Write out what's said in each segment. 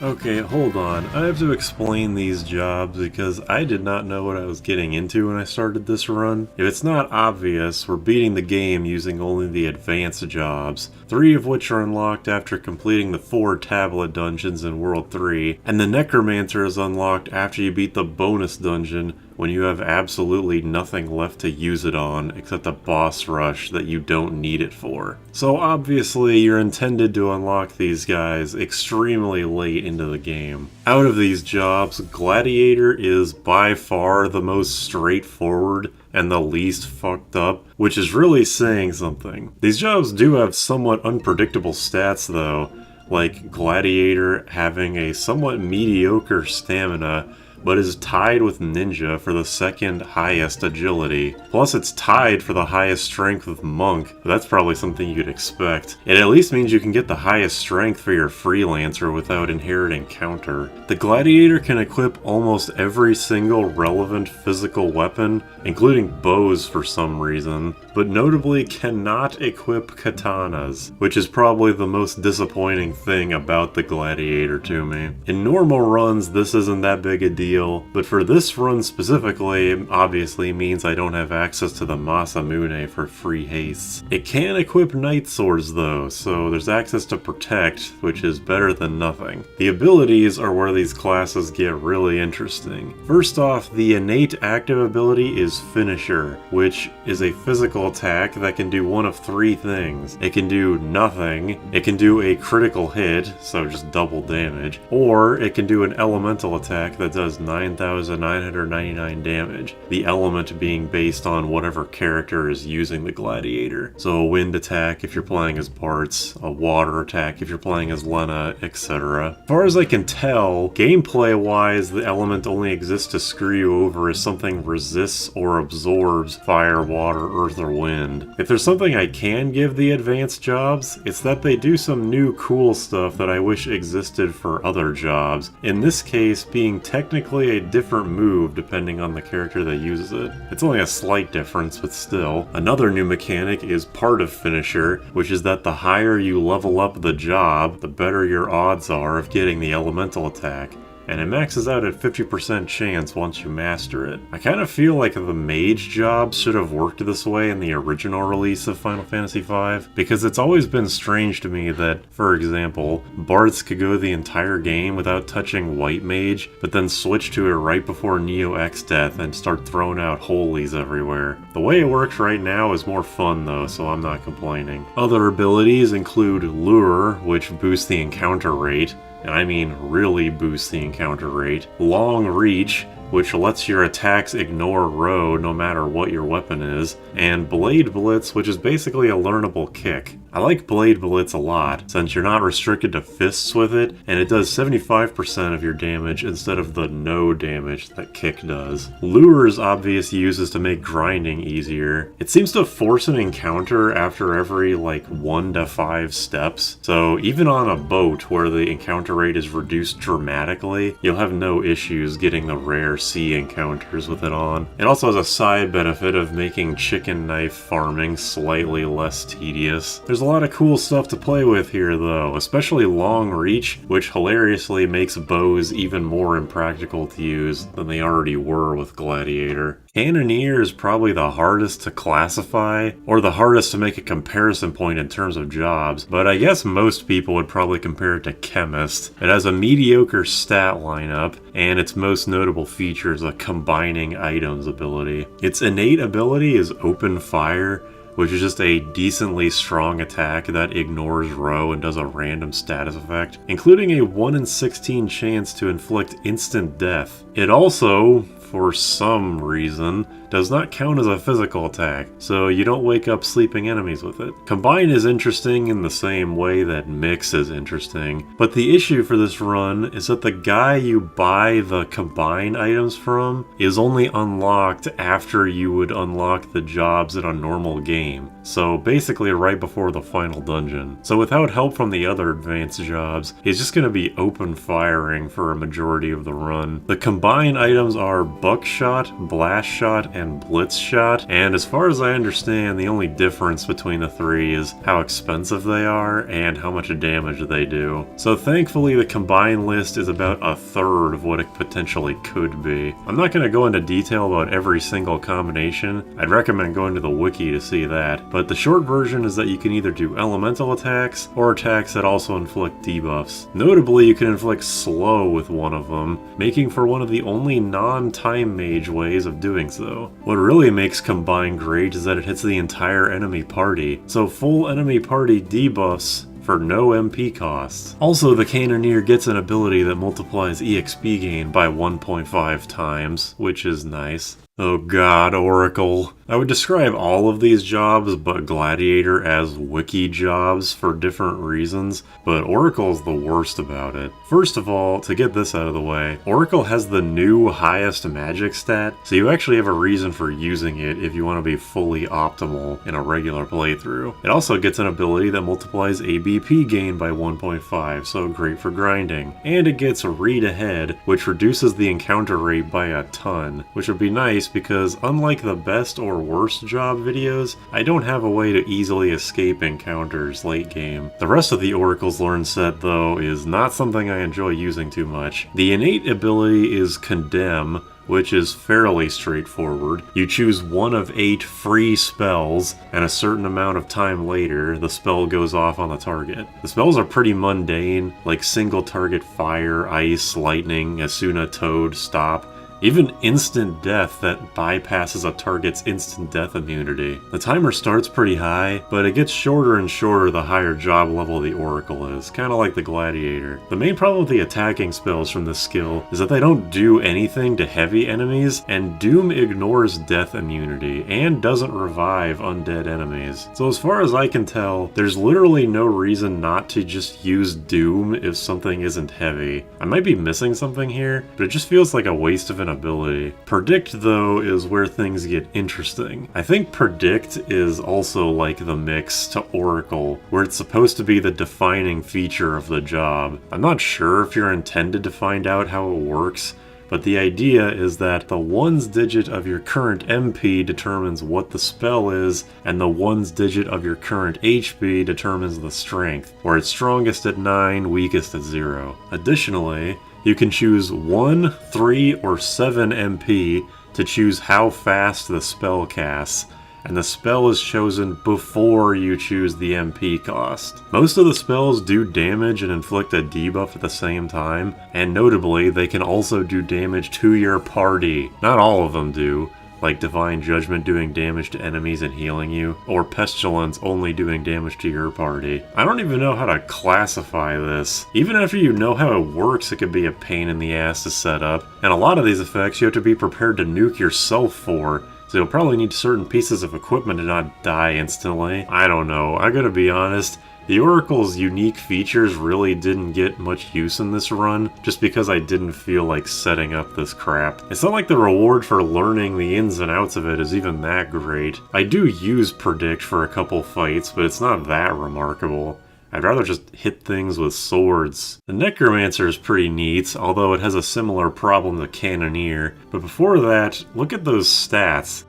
Okay, hold on. I have to explain these jobs because I did not know what I was getting into when I started this run. If it's not obvious, we're beating the game using only the advanced jobs, 3 of which are unlocked after completing the 4 tablet dungeons in World 3, and the Necromancer is unlocked after you beat the bonus dungeon when you have absolutely nothing left to use it on except a boss rush that you don't need it for. So obviously you're intended to unlock these guys extremely late into the game. Out of these jobs, Gladiator is by far the most straightforward and the least fucked up, which is really saying something. These jobs do have somewhat unpredictable stats though, like Gladiator having a somewhat mediocre stamina, but is tied with Ninja for the second highest agility. Plus it's tied for the highest strength with Monk, but that's probably something you'd expect. It at least means you can get the highest strength for your Freelancer without inheriting counter. The Gladiator can equip almost every single relevant physical weapon, including bows for some reason, but notably cannot equip katanas, which is probably the most disappointing thing about the Gladiator to me. In normal runs, this isn't that big a deal, but for this run specifically, it obviously means I don't have access to the Masamune for free hastes. It can equip Night Swords though, so there's access to Protect, which is better than nothing. The abilities are where these classes get really interesting. First off, the innate active ability is Finisher, which is a physical attack that can do one of 3 things. It can do nothing, it can do a critical hit, so just double damage, or it can do an elemental attack that does 9,999 damage, the element being based on whatever character is using the Gladiator. So a wind attack if you're playing as Bartz, a water attack if you're playing as Lena, etc. As far as I can tell, gameplay-wise, the element only exists to screw you over if something resists or absorbs fire, water, earth, or wind. If there's something I can give the advanced jobs, it's that they do some new cool stuff that I wish existed for other jobs. In this case, being technically a different move depending on the character that uses it. It's only a slight difference, but still. Another new mechanic is part of Finisher, which is that the higher you level up the job, the better your odds are of getting the elemental attack. And it maxes out at 50% chance once you master it. I kind of feel like the Mage job should have worked this way in the original release of Final Fantasy V, because it's always been strange to me that, for example, Bartz could go the entire game without touching White Mage, but then switch to it right before Neo Exdeath and start throwing out holies everywhere. The way it works right now is more fun though, so I'm not complaining. Other abilities include Lure, which boosts the encounter rate, and I mean really boosts the encounter rate. Long Reach, which lets your attacks ignore row no matter what your weapon is, and Blade Blitz, which is basically a learnable kick. I like Blade Blitz a lot, since you're not restricted to fists with it, and it does 75% of your damage instead of the no damage that kick does. Lure's obvious use is to make grinding easier. It seems to force an encounter after every 1 to 5 steps, so even on a boat where the encounter rate is reduced dramatically, you'll have no issues getting the rare sea encounters with it on. It also has a side benefit of making chicken knife farming slightly less tedious. There's a lot of cool stuff to play with here though, especially Long Reach, which hilariously makes bows even more impractical to use than they already were with Gladiator. Cannoneer is probably the hardest to classify, or the hardest to make a comparison point in terms of jobs, but I guess most people would probably compare it to Chemist. It has a mediocre stat lineup, and its most notable feature is a combining items ability. Its innate ability is Open Fire, which is just a decently strong attack that ignores row and does a random status effect, including a 1 in 16 chance to inflict instant death. It also, for some reason, does not count as a physical attack, so you don't wake up sleeping enemies with it. Combine is interesting in the same way that Mix is interesting, but the issue for this run is that the guy you buy the Combine items from is only unlocked after you would unlock the jobs in a normal game, so basically right before the final dungeon. So without help from the other advanced jobs, he's just going to be open firing for a majority of the run. The Combine items are Buckshot, Blast Shot, and and Blitz Shot, and as far as I understand, the only difference between the three is how expensive they are and how much damage they do. So thankfully the combined list is about a third of what it potentially could be. I'm not going to go into detail about every single combination. I'd recommend going to the wiki to see that, but the short version is that you can either do elemental attacks or attacks that also inflict debuffs. Notably, you can inflict slow with one of them, making for one of the only non-time mage ways of doing so. What really makes Combine great is that it hits the entire enemy party, so full enemy party debuffs for no MP costs. Also, the Cannoneer gets an ability that multiplies EXP gain by 1.5 times, which is nice. Oh god, Oracle. I would describe all of these jobs but Gladiator as wiki jobs for different reasons, but Oracle's the worst about it. First of all, to get this out of the way, Oracle has the new highest magic stat, so you actually have a reason for using it if you want to be fully optimal in a regular playthrough. It also gets an ability that multiplies ABP gain by 1.5, so great for grinding. And it gets Read Ahead, which reduces the encounter rate by a ton, which would be nice because unlike the best or worst job videos, I don't have a way to easily escape encounters late game. The rest of the Oracle's Learn set, though, is not something I enjoy using too much. The innate ability is Condemn, which is fairly straightforward. You choose one of 8 free spells, and a certain amount of time later, the spell goes off on the target. The spells are pretty mundane, like single target fire, ice, lightning, Asuna, Toad, Stop, even instant death that bypasses a target's instant death immunity. The timer starts pretty high, but it gets shorter and shorter the higher job level the Oracle is, kinda like the Gladiator. The main problem with the attacking spells from this skill is that they don't do anything to heavy enemies, and Doom ignores death immunity, and doesn't revive undead enemies. So as far as I can tell, there's literally no reason not to just use Doom if something isn't heavy. I might be missing something here, but it just feels like a waste of an ability. Predict, though, is where things get interesting. I think Predict is also like the mix to Oracle, where it's supposed to be the defining feature of the job. I'm not sure if you're intended to find out how it works, but the idea is that the ones digit of your current MP determines what the spell is, and the ones digit of your current HP determines the strength, where it's strongest at 9, weakest at 0. Additionally, you can choose 1, 3, or 7 MP to choose how fast the spell casts, and the spell is chosen before you choose the MP cost. Most of the spells do damage and inflict a debuff at the same time, and notably, they can also do damage to your party. Not all of them do, like Divine Judgment doing damage to enemies and healing you, or Pestilence only doing damage to your party. I don't even know how to classify this. Even after you know how it works, it can be a pain in the ass to set up, and a lot of these effects you have to be prepared to nuke yourself for, so you'll probably need certain pieces of equipment to not die instantly. I don't know, I gotta be honest, the Oracle's unique features really didn't get much use in this run, just because I didn't feel like setting up this crap. It's not like the reward for learning the ins and outs of it is even that great. I do use Predict for a couple fights, but it's not that remarkable. I'd rather just hit things with swords. The Necromancer is pretty neat, although it has a similar problem to Cannoneer. But before that, look at those stats.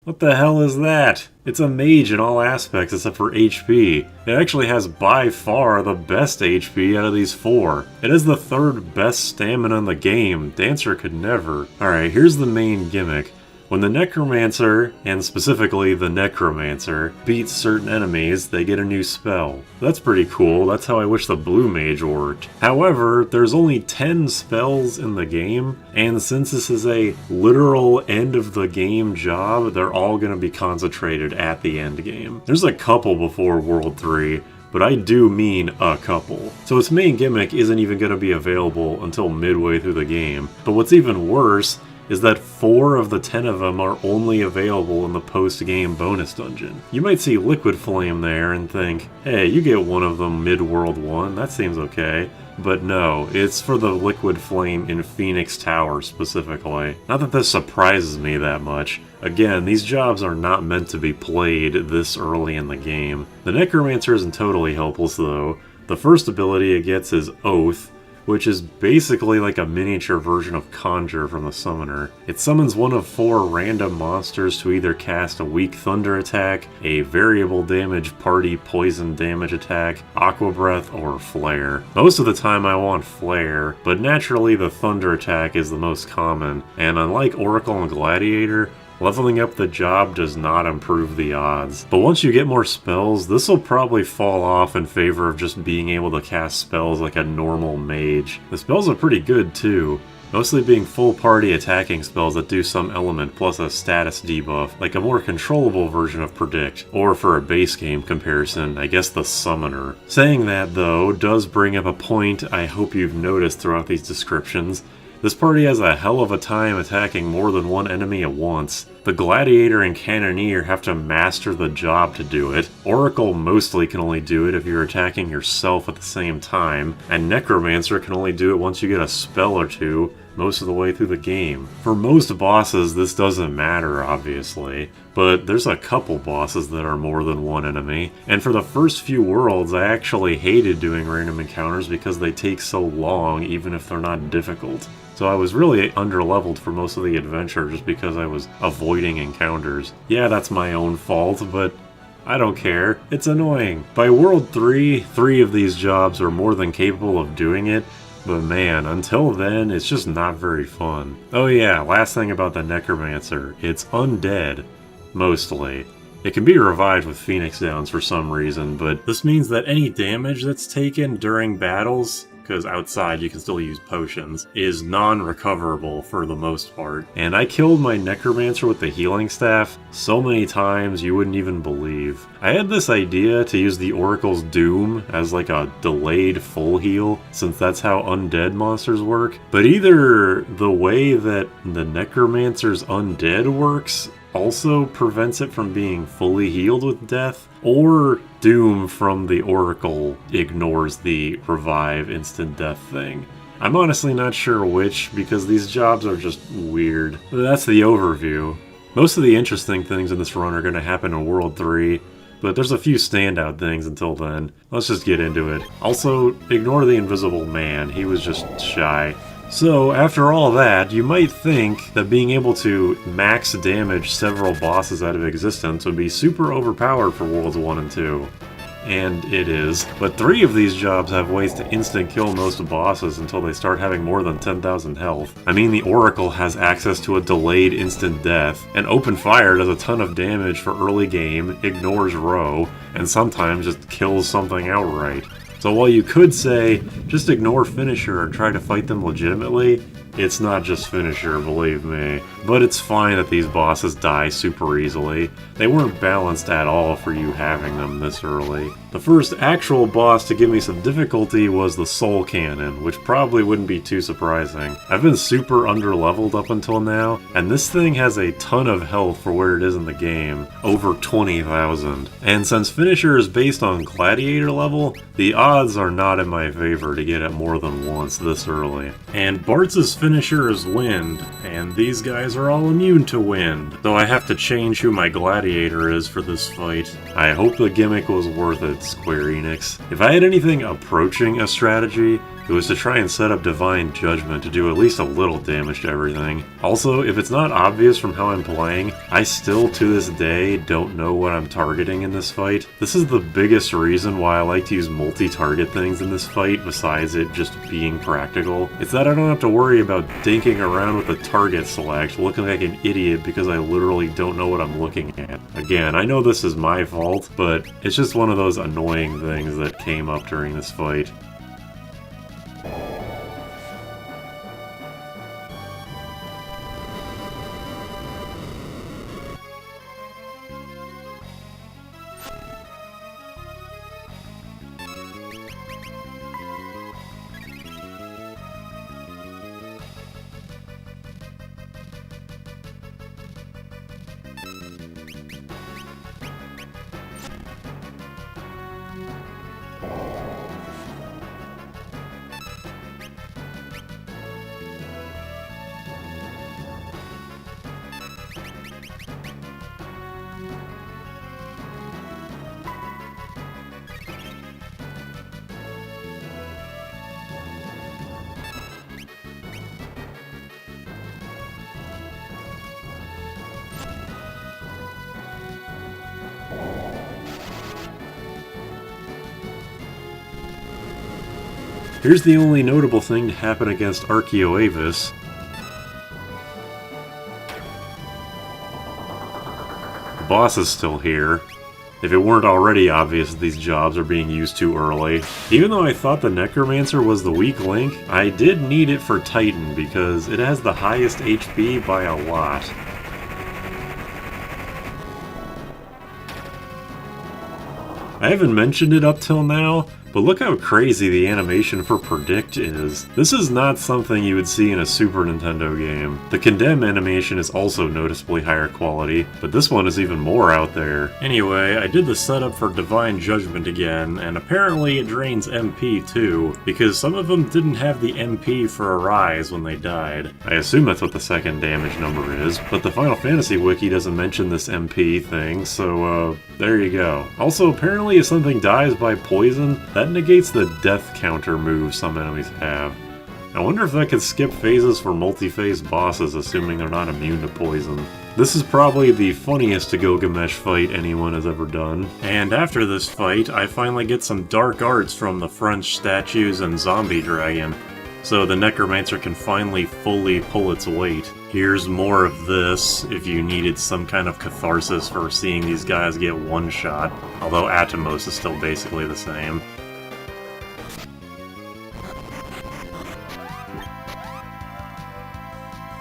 What the hell is that? It's a mage in all aspects except for HP. It actually has by far the best HP out of these 4. It has the 3rd best stamina in the game. Dancer could never. Alright, here's the main gimmick. When the Necromancer, and specifically the Necromancer, beats certain enemies, they get a new spell. That's pretty cool, that's how I wish the Blue Mage worked. However, there's only 10 spells in the game, and since this is a literal end-of-the-game job, they're all going to be concentrated at the end game. There's a couple before World 3, but I do mean a couple. So its main gimmick isn't even going to be available until midway through the game. But what's even worse is that 4 of the 10 of them are only available in the post-game bonus dungeon. You might see Liquid Flame there and think, hey, you get one of them mid-World 1, that seems okay. But no, it's for the Liquid Flame in Phoenix Tower specifically. Not that this surprises me that much. Again, these jobs are not meant to be played this early in the game. The Necromancer isn't totally helpless though. The first ability it gets is Oath, which is basically like a miniature version of Conjure from the Summoner. It summons one of 4 random monsters to either cast a weak thunder attack, a variable damage party poison damage attack, Aqua Breath, or Flare. Most of the time I want Flare, but naturally the thunder attack is the most common, and unlike Oracle and Gladiator, leveling up the job does not improve the odds. But once you get more spells, this will probably fall off in favor of just being able to cast spells like a normal mage. The spells are pretty good too, mostly being full party attacking spells that do some element plus a status debuff, like a more controllable version of Predict, or for a base game comparison, I guess the Summoner. Saying that though does bring up a point I hope you've noticed throughout these descriptions. This party has a hell of a time attacking more than one enemy at once. The Gladiator and Cannoneer have to master the job to do it. Oracle mostly can only do it if you're attacking yourself at the same time, and Necromancer can only do it once you get a spell or two, most of the way through the game. For most bosses, this doesn't matter, obviously, but there's a couple bosses that are more than one enemy, and for the first few worlds, I actually hated doing random encounters because they take so long, even if they're not difficult. So I was really underleveled for most of the adventure just because I was avoiding encounters. Yeah, that's my own fault, but I don't care. It's annoying. By World 3, 3 of these jobs are more than capable of doing it, but man, until then, it's just not very fun. Oh yeah, last thing about the Necromancer. It's undead. Mostly. It can be revived with Phoenix Downs for some reason, but this means that any damage that's taken during battles, because outside you can still use potions, is non-recoverable for the most part. And I killed my Necromancer with the healing staff so many times you wouldn't even believe. I had this idea to use the Oracle's Doom as like a delayed full heal, since that's how undead monsters work, but either the way that the Necromancer's undead works also prevents it from being fully healed with death, or Doom from the Oracle ignores the revive instant death thing. I'm honestly not sure which, because these jobs are just weird. That's the overview. Most of the interesting things in this run are going to happen in World 3, but there's a few standout things until then. Let's just get into it. Also, ignore the Invisible Man, he was just shy. So, after all that, you might think that being able to max damage several bosses out of existence would be super overpowered for Worlds 1 and 2. And it is. But 3 of these jobs have ways to instant kill most bosses until they start having more than 10,000 health. I mean, the Oracle has access to a delayed instant death, and Open Fire does a ton of damage for early game, ignores Row, and sometimes just kills something outright. So while you could say, just ignore Finisher and try to fight them legitimately, it's not just Finisher, believe me. But it's fine that these bosses die super easily. They weren't balanced at all for you having them this early. The first actual boss to give me some difficulty was the Soul Cannon, which probably wouldn't be too surprising. I've been super underleveled up until now, and this thing has a ton of health for where it is in the game, over 20,000. And since Finisher is based on Gladiator level, the odds are not in my favor to get it more than once this early. And Bartz's Finisher is Wind, and these guys are all immune to wind, though I have to change who my Gladiator is for this fight. I hope the gimmick was worth it, Square Enix. If I had anything approaching a strategy, it was to try and set up Divine Judgment to do at least a little damage to everything. Also, if it's not obvious from how I'm playing, I still to this day don't know what I'm targeting in this fight. This is the biggest reason why I like to use multi-target things in this fight, besides it just being practical. It's that I don't have to worry about dinking around with the target select, looking like an idiot because I literally don't know what I'm looking at. Again, I know this is my fault, but it's just one of those annoying things that came up during this fight. Here's the only notable thing to happen against Archeoaevis. The boss is still here. If it weren't already obvious that these jobs are being used too early. Even though I thought the Necromancer was the weak link, I did need it for Titan because it has the highest HP by a lot. I haven't mentioned it up till now, but look how crazy the animation for Predict is. This is not something you would see in a Super Nintendo game. The Condemn animation is also noticeably higher quality, but this one is even more out there. Anyway, I did the setup for Divine Judgment again, and apparently it drains MP too, because some of them didn't have the MP for Arise when they died. I assume that's what the second damage number is, but the Final Fantasy wiki doesn't mention this MP thing, so there you go. Also, apparently if something dies by poison, that negates the death counter move some enemies have. I wonder if that could skip phases for multi-phase bosses, assuming they're not immune to poison. This is probably the funniest Gilgamesh fight anyone has ever done. And after this fight, I finally get some dark arts from the French statues and zombie dragon, so the Necromancer can finally fully pull its weight. Here's more of this, if you needed some kind of catharsis for seeing these guys get one shot, although Atomos is still basically the same.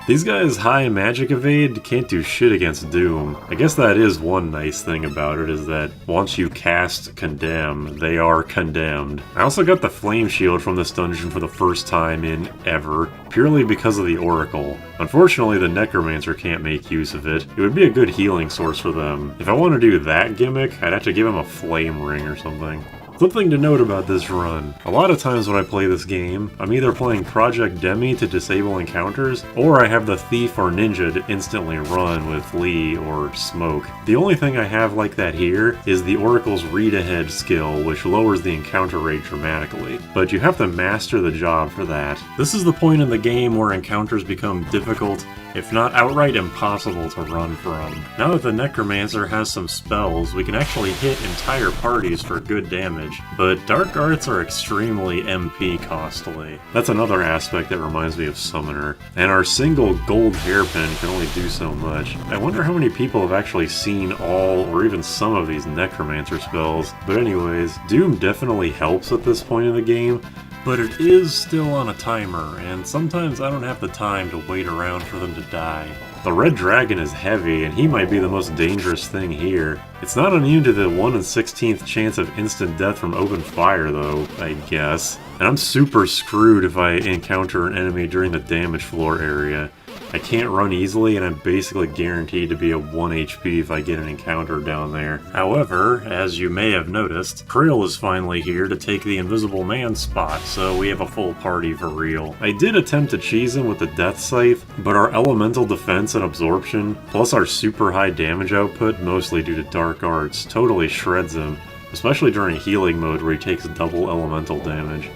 These guys' high magic evade can't do shit against Doom. I guess that is one nice thing about it, is that once you cast Condemn, they are condemned. I also got the Flame Shield from this dungeon for the first time in ever, purely because of the Oracle. Unfortunately, the Necromancer can't make use of it. It would be a good healing source for them. If I want to do that gimmick, I'd have to give him a Flame Ring or something. Something to note about this run. A lot of times when I play this game, I'm either playing Project Demi to disable encounters, or I have the Thief or Ninja to instantly run with Lee or Smoke. The only thing I have like that here is the Oracle's Read Ahead skill, which lowers the encounter rate dramatically, but you have to master the job for that. This is the point in the game where encounters become difficult, if not outright impossible to run from. Now that the Necromancer has some spells, we can actually hit entire parties for good damage, but Dark Arts are extremely MP costly. That's another aspect that reminds me of Summoner, and our single gold hairpin can only do so much. I wonder how many people have actually seen all or even some of these Necromancer spells, but anyways, Doom definitely helps at this point in the game, but it is still on a timer, and sometimes I don't have the time to wait around for them to die. The Red Dragon is heavy, and he might be the most dangerous thing here. It's not immune to the 1 in 16th chance of instant death from open fire though, I guess. And I'm super screwed if I encounter an enemy during the damage floor area. I can't run easily, and I'm basically guaranteed to be at 1 HP if I get an encounter down there. However, as you may have noticed, Krill is finally here to take the Invisible Man spot, so we have a full party for real. I did attempt to cheese him with the Death Scythe, but our elemental defense and absorption, plus our super high damage output, mostly due to Dark Arts, totally shreds him, especially during healing mode where he takes double elemental damage.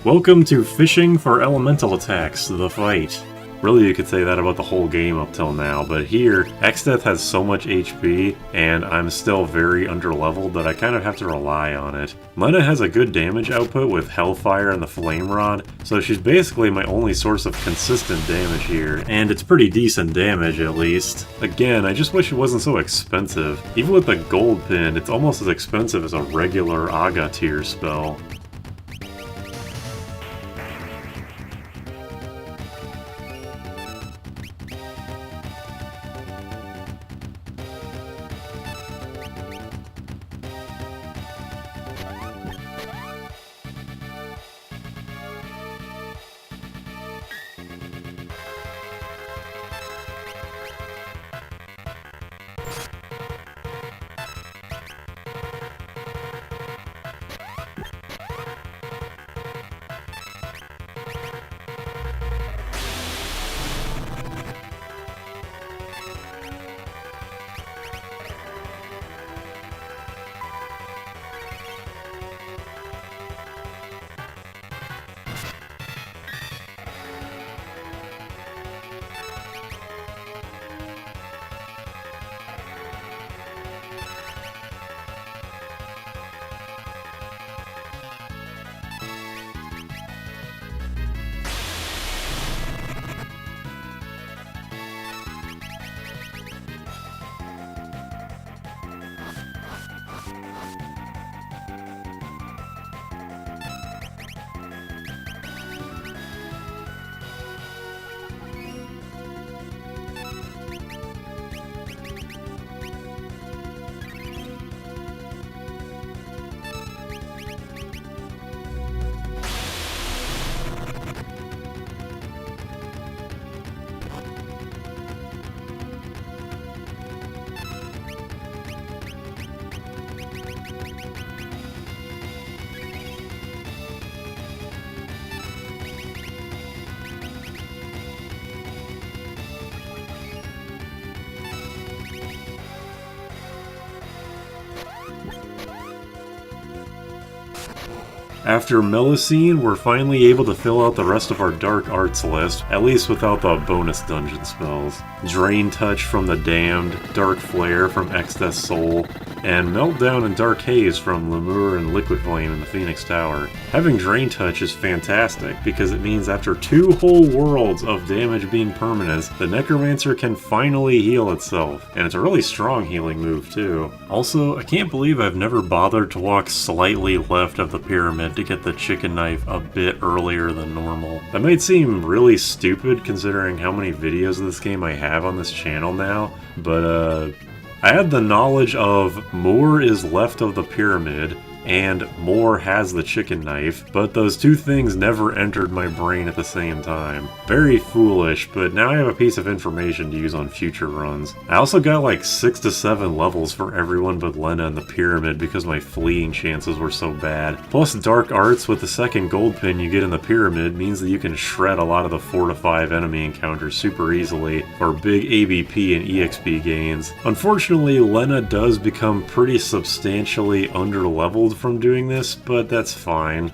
Welcome to Fishing for Elemental Attacks, the fight. Really, you could say that about the whole game up till now, but here, Exdeath has so much HP, and I'm still very underleveled that I kind of have to rely on it. Lena has a good damage output with Hellfire and the Flame Rod, so she's basically my only source of consistent damage here, and it's pretty decent damage at least. Again, I just wish it wasn't so expensive. Even with the gold pin, it's almost as expensive as a regular Aga tier spell. After Melusine, we're finally able to fill out the rest of our Dark Arts list, at least without the bonus dungeon spells. Drain Touch from the Damned, Dark Flare from Exdeath's Soul, and Meltdown and Dark Haze from Lemur and Liquid Flame in the Phoenix Tower. Having Drain Touch is fantastic, because it means after 2 whole worlds of damage being permanent, the Necromancer can finally heal itself, and it's a really strong healing move too. Also, I can't believe I've never bothered to walk slightly left of the pyramid to get the chicken knife a bit earlier than normal. That might seem really stupid considering how many videos of this game I have on this channel now, but I had the knowledge of more is left of the pyramid and more has the chicken knife, but those two things never entered my brain at the same time. Very foolish, but now I have a piece of information to use on future runs. I also got like 6 to 7 levels for everyone but Lena in the pyramid because my fleeing chances were so bad. Plus Dark Arts with the second gold pin you get in the pyramid means that you can shred a lot of the 4 to 5 enemy encounters super easily for big ABP and EXP gains. Unfortunately, Lena does become pretty substantially underleveled from doing this, but that's fine.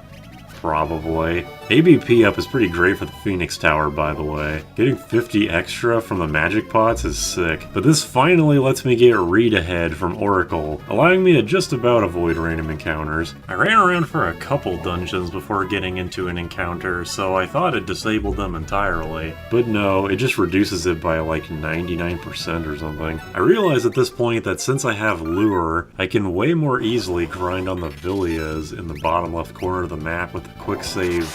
Probably. ABP up is pretty great for the Phoenix Tower, by the way. Getting 50 extra from the magic pots is sick, but this finally lets me get read ahead from Oracle, allowing me to just about avoid random encounters. I ran around for a couple dungeons before getting into an encounter, so I thought it disabled them entirely. But no, it just reduces it by like 99% or something. I realize at this point that since I have Lure, I can way more easily grind on the Villias in the bottom left corner of the map with the quick save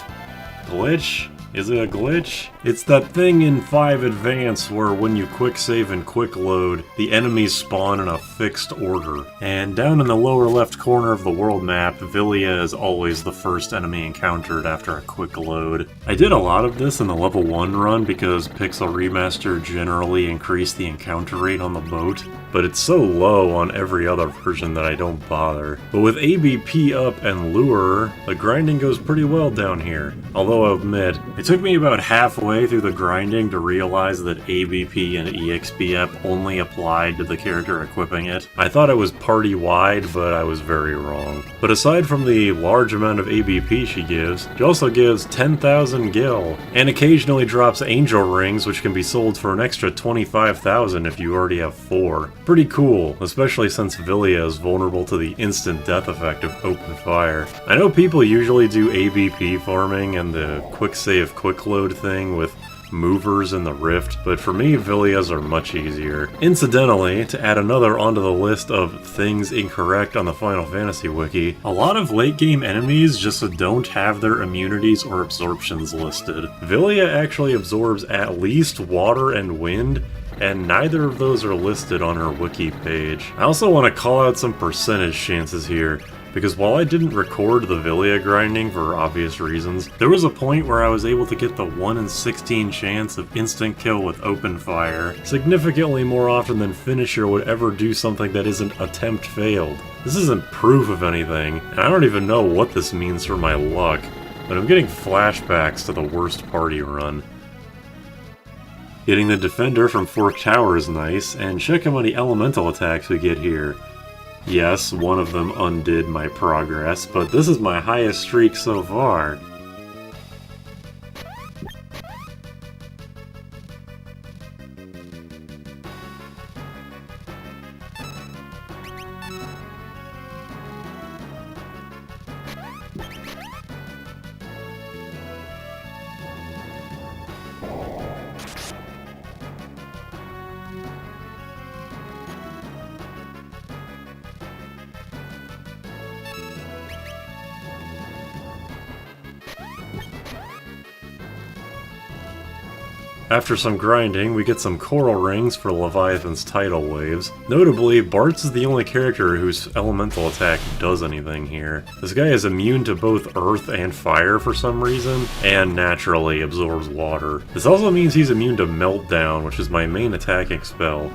glitch? Is it a glitch? It's that thing in 5 Advance where when you quick save and quick load, the enemies spawn in a fixed order. And down in the lower left corner of the world map, Villia is always the first enemy encountered after a quick load. I did a lot of this in the level 1 run because Pixel Remaster generally increased the encounter rate on the boat, but it's so low on every other version that I don't bother. But with ABP up and Lure, the grinding goes pretty well down here. Although I'll admit, it took me about halfway through the grinding to realize that ABP and EXP up only applied to the character equipping it. I thought it was party-wide, but I was very wrong. But aside from the large amount of ABP she also gives 10,000 gil, and occasionally drops angel rings which can be sold for an extra 25,000 if you already have 4. Pretty cool, especially since Villia is vulnerable to the instant death effect of open fire. I know people usually do ABP farming and the quick save quick load thing with movers in the rift, but for me, Villias are much easier. Incidentally, to add another onto the list of things incorrect on the Final Fantasy wiki, a lot of late game enemies just don't have their immunities or absorptions listed. Villia actually absorbs at least water and wind, and neither of those are listed on her wiki page. I also want to call out some percentage chances here, because while I didn't record the Villia grinding for obvious reasons, there was a point where I was able to get the 1 in 16 chance of instant kill with open fire, significantly more often than Finisher would ever do something that isn't attempt failed. This isn't proof of anything, and I don't even know what this means for my luck, but I'm getting flashbacks to the worst party run. Getting the Defender from Fork Tower is nice, and check how many elemental attacks we get here. Yes, one of them undid my progress, but this is my highest streak so far. After some grinding, we get some coral rings for Leviathan's tidal waves. Notably, Bartz is the only character whose elemental attack does anything here. This guy is immune to both earth and fire for some reason, and naturally absorbs water. This also means he's immune to Meltdown, which is my main attacking spell.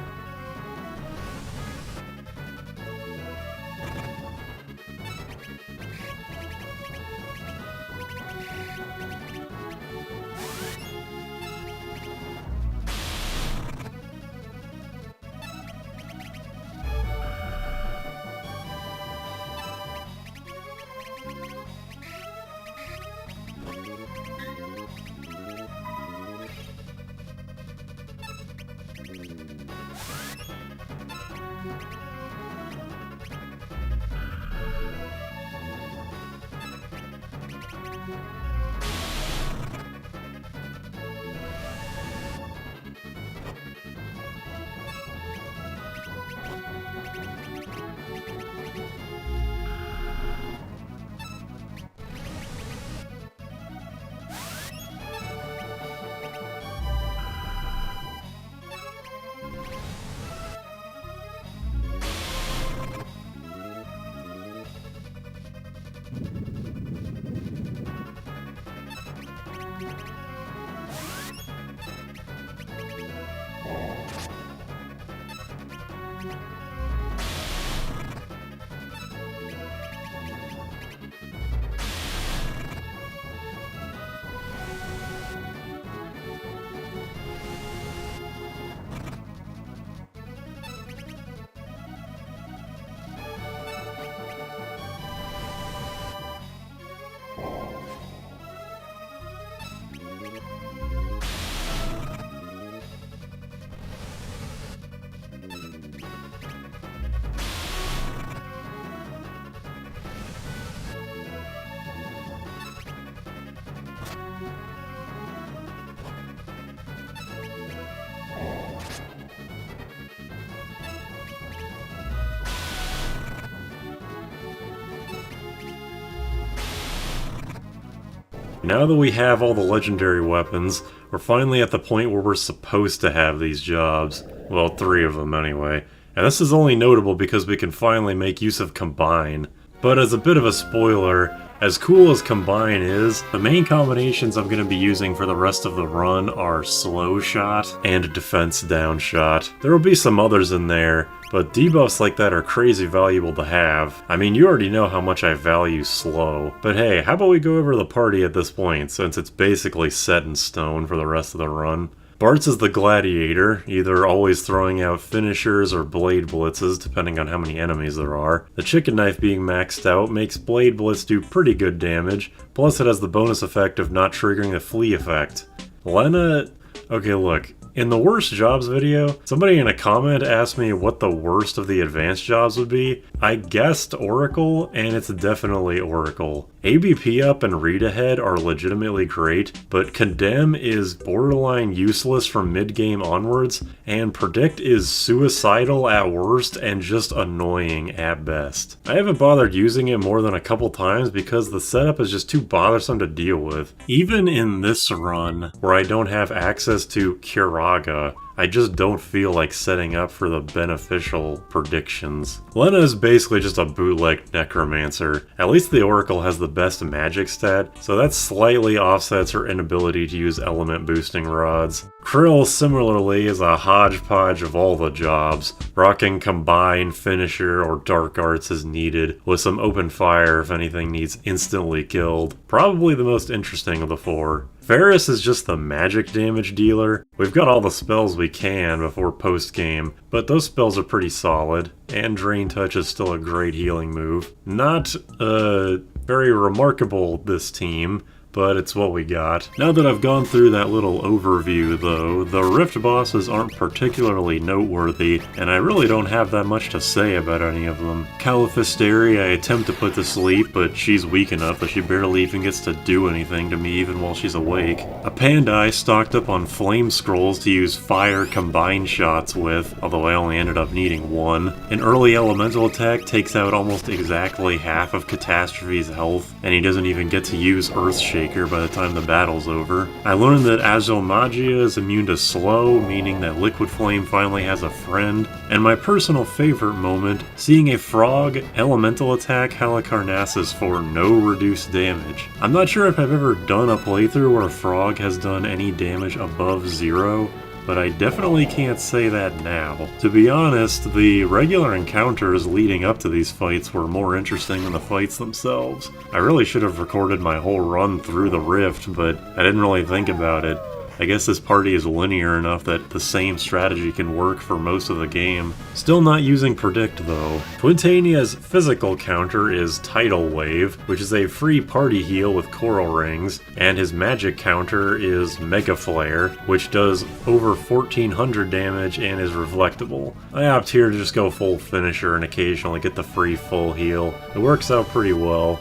Now that we have all the legendary weapons, we're finally at the point where we're supposed to have these jobs. Well, 3 of them anyway. And this is only notable because we can finally make use of Combine. But as a bit of a spoiler, as cool as Combine is, the main combinations I'm going to be using for the rest of the run are Slow Shot and Defense Down Shot. There will be some others in there, but debuffs like that are crazy valuable to have. I mean, you already know how much I value slow. But hey, how about we go over the party at this point, since it's basically set in stone for the rest of the run. Bartz is the Gladiator, either always throwing out finishers or blade blitzes depending on how many enemies there are. The chicken knife being maxed out makes blade blitz do pretty good damage, plus it has the bonus effect of not triggering the flee effect. Lena... Okay, look. In the worst jobs video, somebody in a comment asked me what the worst of the advanced jobs would be. I guessed Oracle, and it's definitely Oracle. ABP up and read ahead are legitimately great, but Condemn is borderline useless from mid-game onwards, and Predict is suicidal at worst and just annoying at best. I haven't bothered using it more than a couple times because the setup is just too bothersome to deal with. Even in this run, where I don't have access to Curaga, I just don't feel like setting up for the beneficial predictions. Lena is basically just a bootleg Necromancer. At least the Oracle has the best magic stat, so that slightly offsets her inability to use element boosting rods. Krill similarly is a hodgepodge of all the jobs, rocking Combine, Finisher, or Dark Arts as needed, with some open fire if anything needs instantly killed. Probably the most interesting of the 4. Varus is just the magic damage dealer. We've got all the spells we can before post-game, but those spells are pretty solid, and Drain Touch is still a great healing move. Not, very remarkable, this team, but it's what we got. Now that I've gone through that little overview, though, the Rift bosses aren't particularly noteworthy, and I really don't have that much to say about any of them. Califisteri I attempt to put to sleep, but she's weak enough that she barely even gets to do anything to me even while she's awake. A Pandai stocked up on Flame Scrolls to use fire combined shots with, although I only ended up needing 1. An early elemental attack takes out almost exactly half of Catastrophe's health, and he doesn't even get to use Earthshake by the time the battle's over. I learned that Azomagia is immune to slow, meaning that Liquid Flame finally has a friend, and my personal favorite moment, seeing a frog elemental attack Halicarnassus for no reduced damage. I'm not sure if I've ever done a playthrough where a frog has done any damage above 0, but I definitely can't say that now. To be honest, the regular encounters leading up to these fights were more interesting than the fights themselves. I really should have recorded my whole run through the Rift, but I didn't really think about it. I guess this party is linear enough that the same strategy can work for most of the game. Still not using Predict though. Twintania's physical counter is Tidal Wave, which is a free party heal with coral rings, and his magic counter is Mega Flare, which does over 1400 damage and is reflectable. I opt here to just go full finisher and occasionally get the free full heal. It works out pretty well.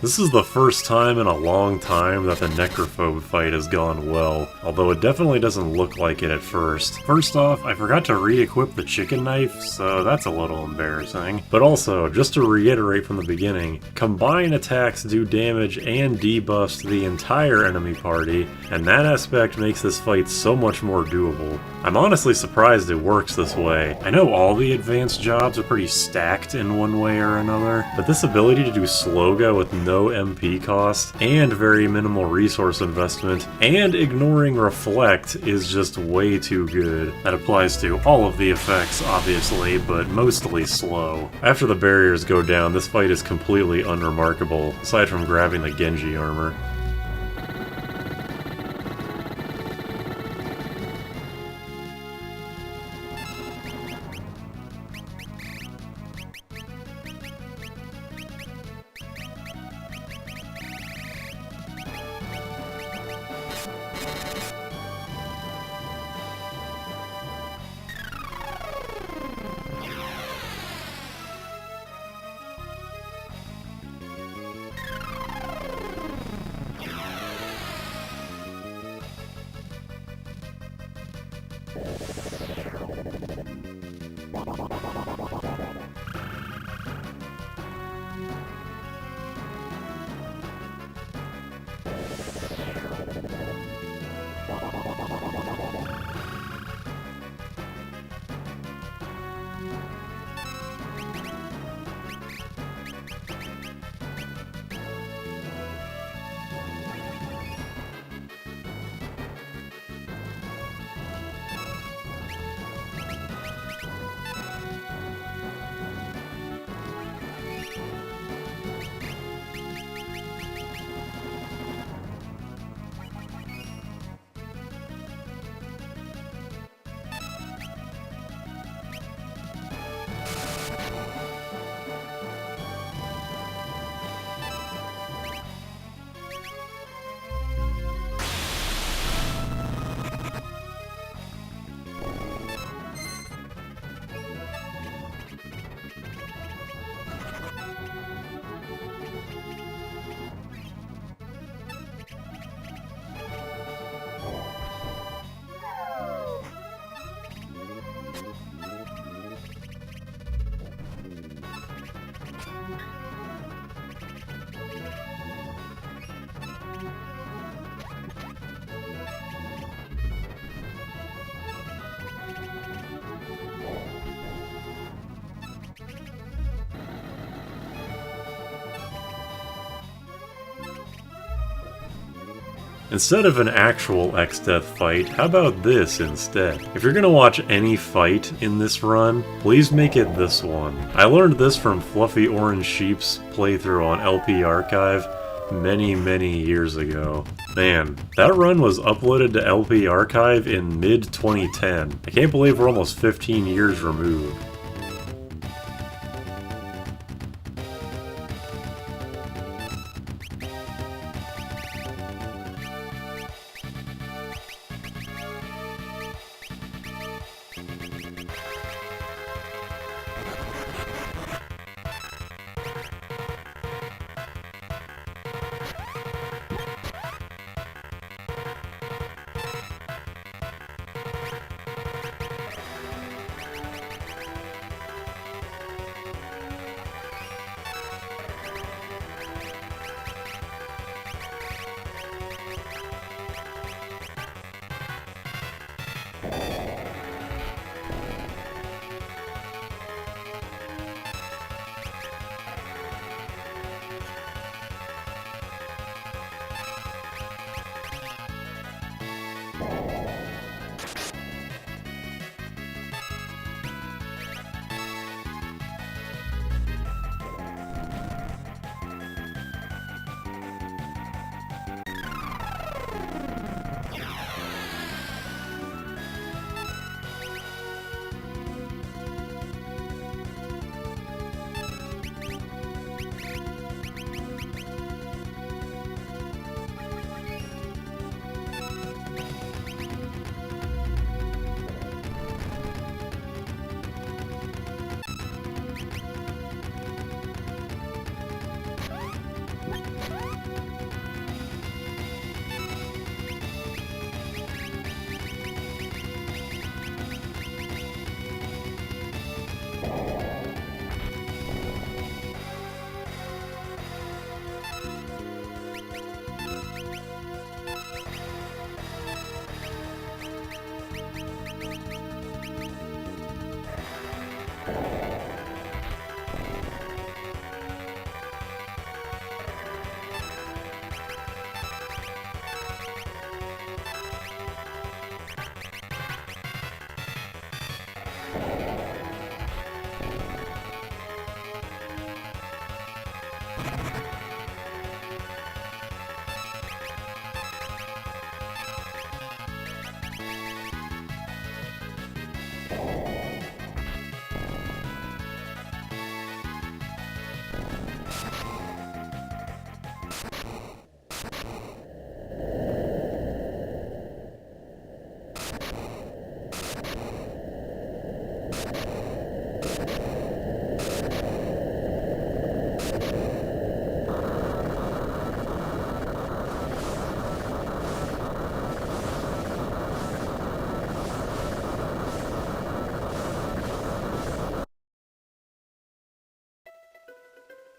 This is the first time in a long time that the Necrophobe fight has gone well, although it definitely doesn't look like it at first. First off, I forgot to re-equip the chicken knife, so that's a little embarrassing. But also, just to reiterate from the beginning, Combine attacks do damage and debuffs to the entire enemy party, and that aspect makes this fight so much more doable. I'm honestly surprised it works this way. I know all the advanced jobs are pretty stacked in one way or another, but this ability to do Sloga with no MP cost, and very minimal resource investment, and ignoring Reflect is just way too good. That applies to all of the effects, obviously, but mostly slow. After the barriers go down, this fight is completely unremarkable, aside from grabbing the Genji armor. Instead of an actual Exdeath fight, how about this instead? If you're gonna watch any fight in this run, please make it this one. I learned this from Fluffy Orange Sheep's playthrough on LP Archive many years ago. Man, that run was uploaded to LP Archive in mid-2010. I can't believe we're almost 15 years removed.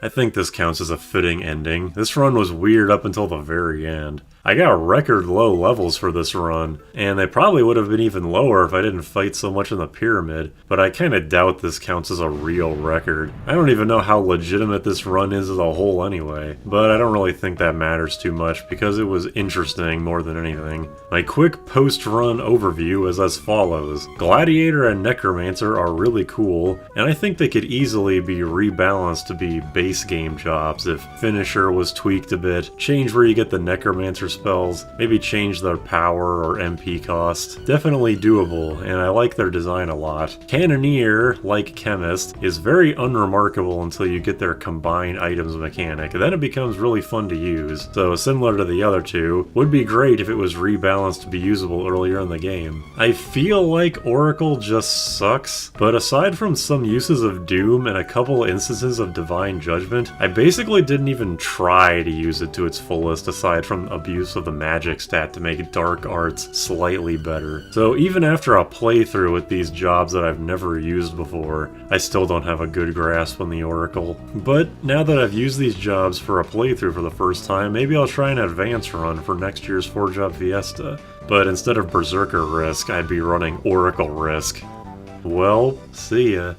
I think this counts as a fitting ending. This run was weird up until the very end. I got record low levels for this run, and they probably would have been even lower if I didn't fight so much in the pyramid, but I kinda doubt this counts as a real record. I don't even know how legitimate this run is as a whole anyway, but I don't really think that matters too much because it was interesting more than anything. My quick post-run overview is as follows. Gladiator and Necromancer are really cool, and I think they could easily be rebalanced to be base game jobs if Finisher was tweaked a bit, change where you get the Necromancer spells, maybe change their power or MP cost. Definitely doable, and I like their design a lot. Cannoneer, like Chemist, is very unremarkable until you get their combined items mechanic, then it becomes really fun to use. So similar to the other two, would be great if it was rebalanced to be usable earlier in the game. I feel like Oracle just sucks, but aside from some uses of Doom and a couple instances of Divine Judgment, I basically didn't even try to use it to its fullest aside from abuse of the magic stat to make dark arts slightly better. So even after a playthrough with these jobs that I've never used before, I still don't have a good grasp on the Oracle. But now that I've used these jobs for a playthrough for the first time, maybe I'll try an advance run for next year's 4-job Fiesta. But instead of Berserker Risk, I'd be running Oracle Risk. Well, see ya.